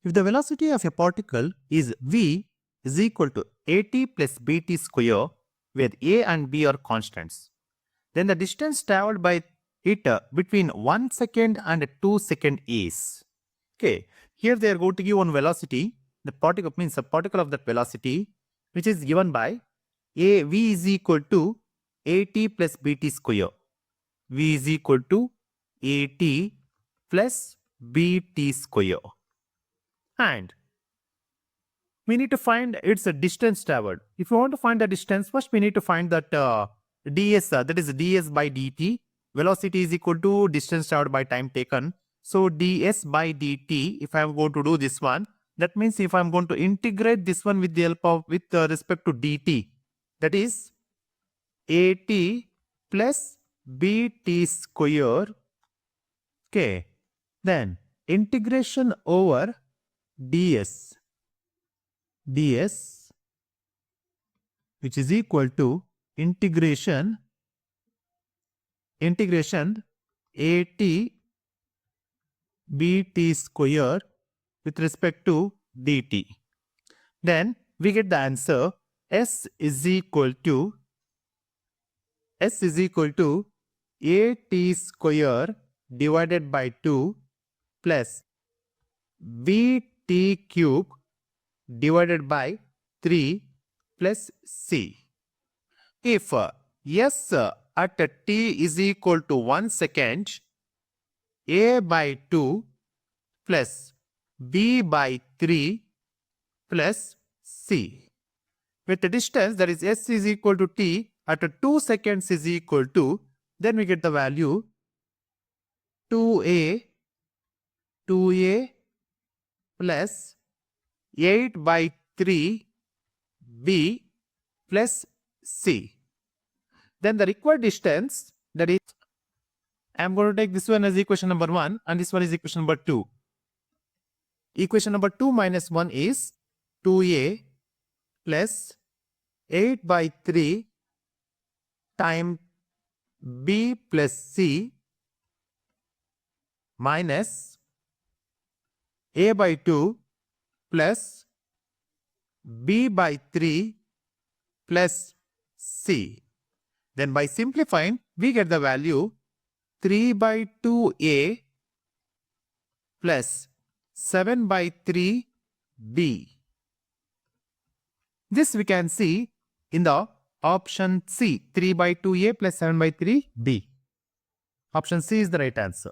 If the velocity of a particle is v is equal to at plus bt square, where a and b are constants, then the distance traveled by it between 1 second and 2 second is. Okay, here they are going to give one velocity. The particle means a particle of that velocity, which is given by a v is equal to at plus bt square. V is equal to at plus bt square. And we need to find its distance traveled. If you want to find the distance, first we need to find that ds, that is ds by dt. Velocity is equal to distance traveled by time taken. So ds by dt, if I am going to do this one, that means if I am going to integrate this one with the help of respect to dt, that is at plus bt square. Okay, then integration over ds which is equal to integration at bt square with respect to dt. Then we get the answer s is equal to at square divided by 2 plus bt cube divided by 3 plus c. If s at t is equal to 1 second, a by 2 plus b by 3 plus c. With the distance, that is s is equal to t at 2 seconds is equal to, then we get the value 2a plus 8 by 3 b plus c. Then the required distance, that is, I am going to take this one as equation number 1 and this one is equation number 2. Equation number 2 minus 1 is 2a plus 8 by 3 times b plus c minus a by 2 plus b by 3 plus c. Then by simplifying, we get the value 3 by 2a plus 7 by 3b. This we can see in the option C, 3 by 2a plus 7 by 3b. Option C is the right answer.